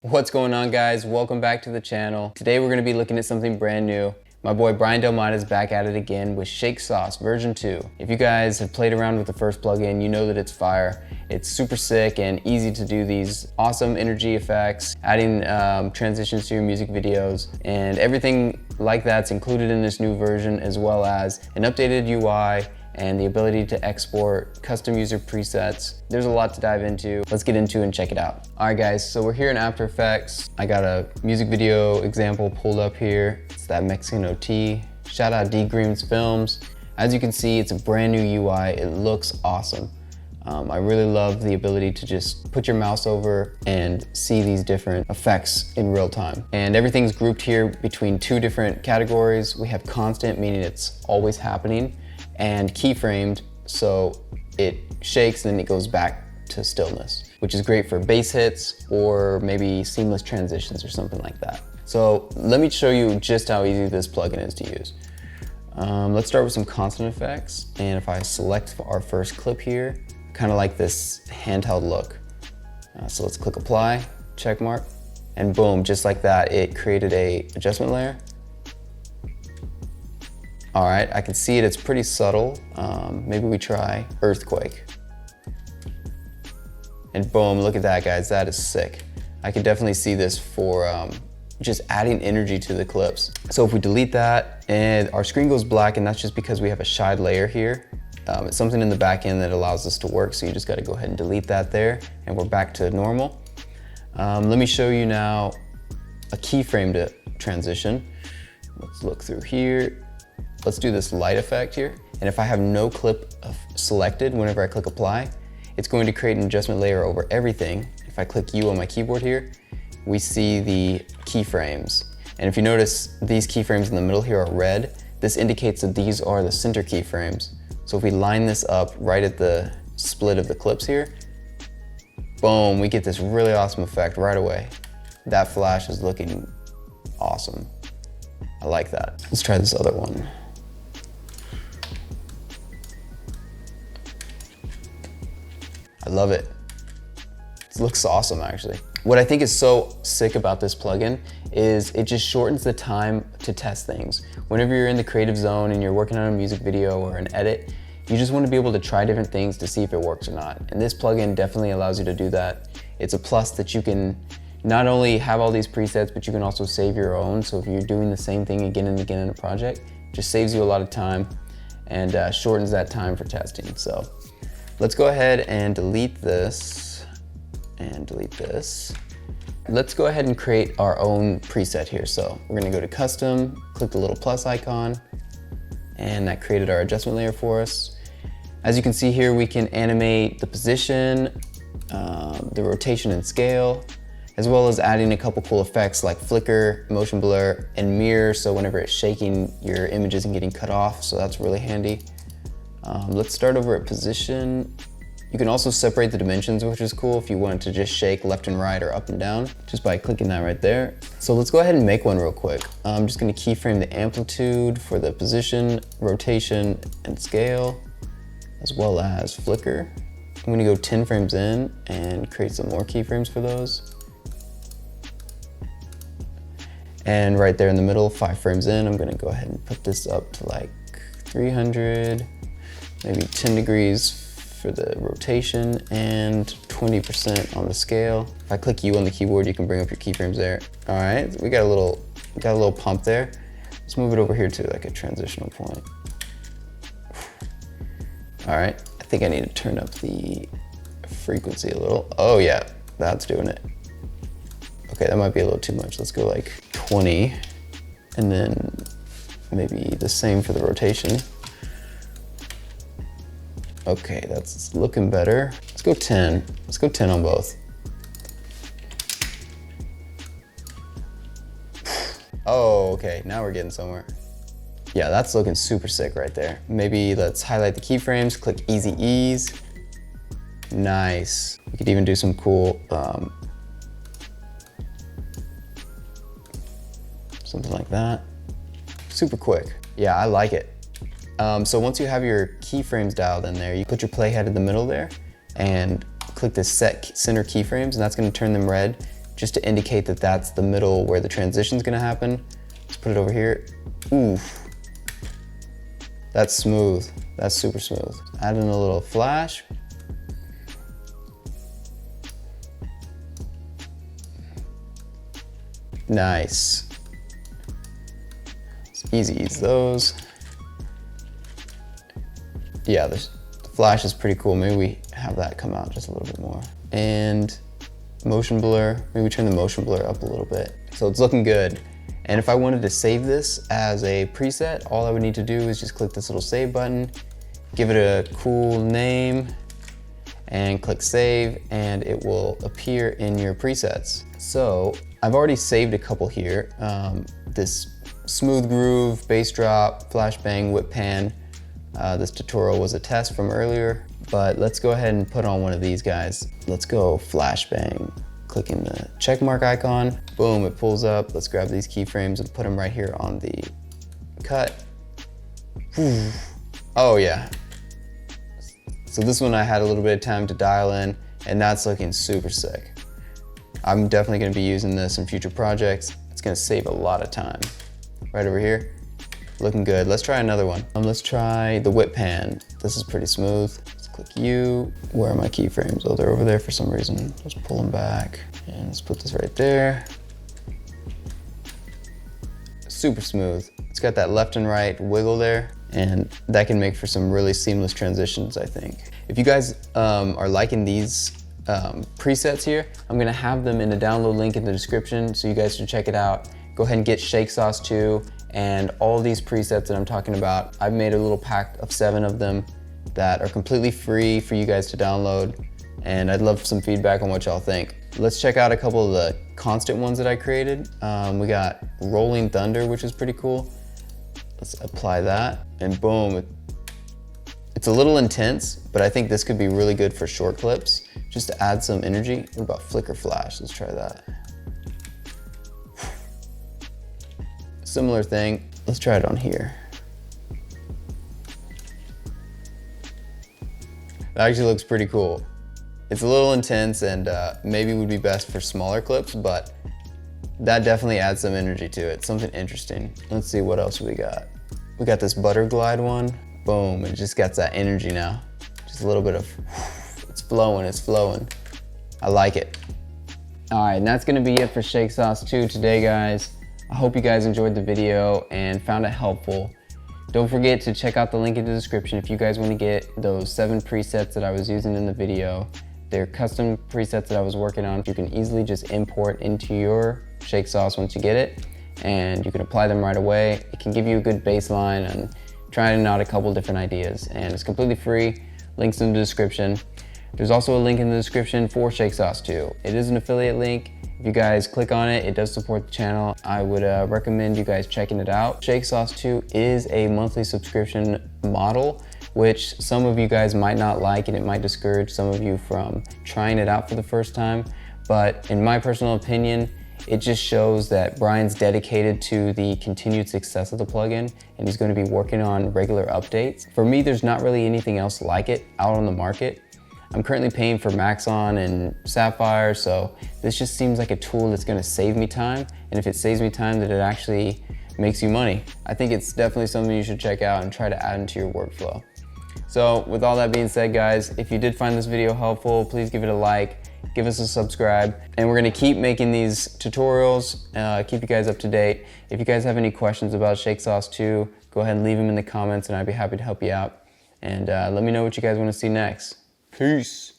What's going on, guys? Welcome back to the channel. Today we're going to be looking at something brand new. My boy Brian Delmont is back at it again with ShakeSauce version 2. If you guys have played around with the first plugin, you know that it's fire. It's super sick and easy to do these awesome energy effects, adding transitions to your music videos, and everything like that's included in this new version, as well as an updated UI and the ability to export custom user presets. There's a lot to dive into. Let's get into and check it out. All right, guys, so we're here in After Effects. I got a music video example pulled up here. It's that Mexican OT. Shout out D Greens Films. As you can see, it's a brand new UI. It looks awesome. I really love the ability to just put your mouse over and see these different effects in real time. And everything's grouped here between two different categories. We have constant, meaning it's always happening, and keyframed, so it shakes and then it goes back to stillness, which is great for bass hits or maybe seamless transitions or something like that. So let me show you just how easy this plugin is to use. Let's start with some constant effects, and if I select our first clip here, kind of like this handheld look. So let's click apply, check mark, and boom, just like that, it created a adjustment layer. All right, I can see it, it's pretty subtle. Maybe we try earthquake. And boom, look at that, guys, that is sick. I could definitely see this for just adding energy to the clips. So if we delete that and our screen goes black, and that's just because we have a shied layer here. It's something in the back end that allows this to work, so you just gotta go ahead and delete that there, and we're back to normal. Let me show you now a keyframed transition. Let's look through here. Let's do this light effect here. And if I have no clip selected, whenever I click apply, it's going to create an adjustment layer over everything. If I click U on my keyboard here, we see the keyframes. And if you notice, these keyframes in the middle here are red. This indicates that these are the center keyframes. So if we line this up right at the split of the clips here, boom, we get this really awesome effect right away. That flash is looking awesome. I like that. Let's try this other one. I love it. It looks awesome, actually. What I think is so sick about this plugin is it just shortens the time to test things. Whenever you're in the creative zone and you're working on a music video or an edit, you just want to be able to try different things to see if it works or not. And this plugin definitely allows you to do that. It's a plus that you can not only have all these presets, but you can also save your own. So if you're doing the same thing again and again in a project, it just saves you a lot of time and shortens that time for testing. So let's go ahead and delete this and delete this. Let's go ahead and create our own preset here. So we're gonna go to custom, click the little plus icon, and that created our adjustment layer for us. As you can see here, we can animate the position, the rotation and scale, as well as adding a couple cool effects like flicker, motion blur, and mirror, so whenever it's shaking, your image isn't getting cut off, so that's really handy. Let's start over at position. You can also separate the dimensions, which is cool if you wanted to just shake left and right or up and down, just by clicking that right there. So let's go ahead and make one real quick. I'm just gonna keyframe the amplitude for the position, rotation, and scale, as well as flicker. I'm gonna go 10 frames in and create some more keyframes for those. And right there in the middle, 5 frames in, I'm gonna go ahead and put this up to like 300, maybe 10 degrees for the rotation and 20% on the scale. If I click U on the keyboard, you can bring up your keyframes there. All right, we got a little pump there. Let's move it over here to like a transitional point. All right, I think I need to turn up the frequency a little. Oh yeah, that's doing it. Okay, that might be a little too much. Let's go like 20, and then maybe the same for the rotation. Okay, that's looking better. Let's go 10. Let's go 10 on both. Oh, okay, now we're getting somewhere. Yeah, that's looking super sick right there. Maybe let's highlight the keyframes, click Easy Ease. Nice. We could even do some cool, something like that. Super quick. Yeah, I like it. So once you have your keyframes dialed in there, you put your playhead in the middle there and click this set center keyframes, and that's gonna turn them red. just to indicate that that's the middle where the transition's gonna happen. Let's put it over here. Oof. That's smooth. That's super smooth. Add in a little flash. Nice. It's easy to use those. Yeah, the flash is pretty cool. Maybe we have that come out just a little bit more. And motion blur, maybe turn the motion blur up a little bit. So it's looking good. And if I wanted to save this as a preset, all I would need to do is just click this little save button, give it a cool name, and click save, and it will appear in your presets. So I've already saved a couple here. This smooth groove, bass drop, flashbang, whip pan. This tutorial was a test from earlier, but let's go ahead and put on one of these guys. Let's go flashbang. Clicking the check mark icon, boom, it pulls up. Let's grab these keyframes and put them right here on the cut. Whew. Oh yeah. So this one I had a little bit of time to dial in, and that's looking super sick. I'm definitely gonna be using this in future projects. It's gonna save a lot of time. Right over here, looking good. Let's try another one. Let's try the whip pan. This is pretty smooth. Click U. Where are my keyframes? Oh, they're over there for some reason. Let's pull them back. And let's put this right there. Super smooth. It's got that left and right wiggle there, and that can make for some really seamless transitions, I think. If you guys are liking these presets here, I'm gonna have them in the download link in the description, so you guys should check it out. Go ahead and get ShakeSauce 2 and all these presets that I'm talking about. I've made a little pack of 7 of them that are completely free for you guys to download, and I'd love some feedback on what y'all think. Let's check out a couple of the constant ones that I created. We got Rolling Thunder, which is pretty cool. Let's apply that, and boom. It's a little intense, but I think this could be really good for short clips, just to add some energy. What about Flicker Flash? Let's try that. Similar thing, let's try it on here. It actually looks pretty cool. It's a little intense and maybe would be best for smaller clips, but that definitely adds some energy to it, something interesting. Let's see what else we got. We got this Butter Glide one. Boom, it just got that energy now. Just a little bit of, it's flowing, it's flowing. I like it. All right, and that's gonna be it for ShakeSauce 2 today, guys. I hope you guys enjoyed the video and found it helpful. Don't forget to check out the link in the description if you guys want to get those 7 presets that I was using in the video. They're custom presets that I was working on. You can easily just import into your ShakeSauce once you get it, and you can apply them right away. It can give you a good baseline and trying out a couple different ideas, and it's completely free. Links in the description. There's also a link in the description for ShakeSauce 2. It is an affiliate link. If you guys click on it, it does support the channel. I would recommend you guys checking it out. ShakeSauce 2 is a monthly subscription model, which some of you guys might not like, and it might discourage some of you from trying it out for the first time. But in my personal opinion, it just shows that Brian's dedicated to the continued success of the plugin, and he's going to be working on regular updates. For me, there's not really anything else like it out on the market. I'm currently paying for Maxon and Sapphire, so this just seems like a tool that's gonna save me time, and if it saves me time, then it actually makes you money. I think it's definitely something you should check out and try to add into your workflow. So with all that being said, guys, if you did find this video helpful, please give it a like, give us a subscribe, and we're gonna keep making these tutorials, keep you guys up to date. If you guys have any questions about ShakeSauce 2, go ahead and leave them in the comments, and I'd be happy to help you out. And let me know what you guys wanna see next. Peace.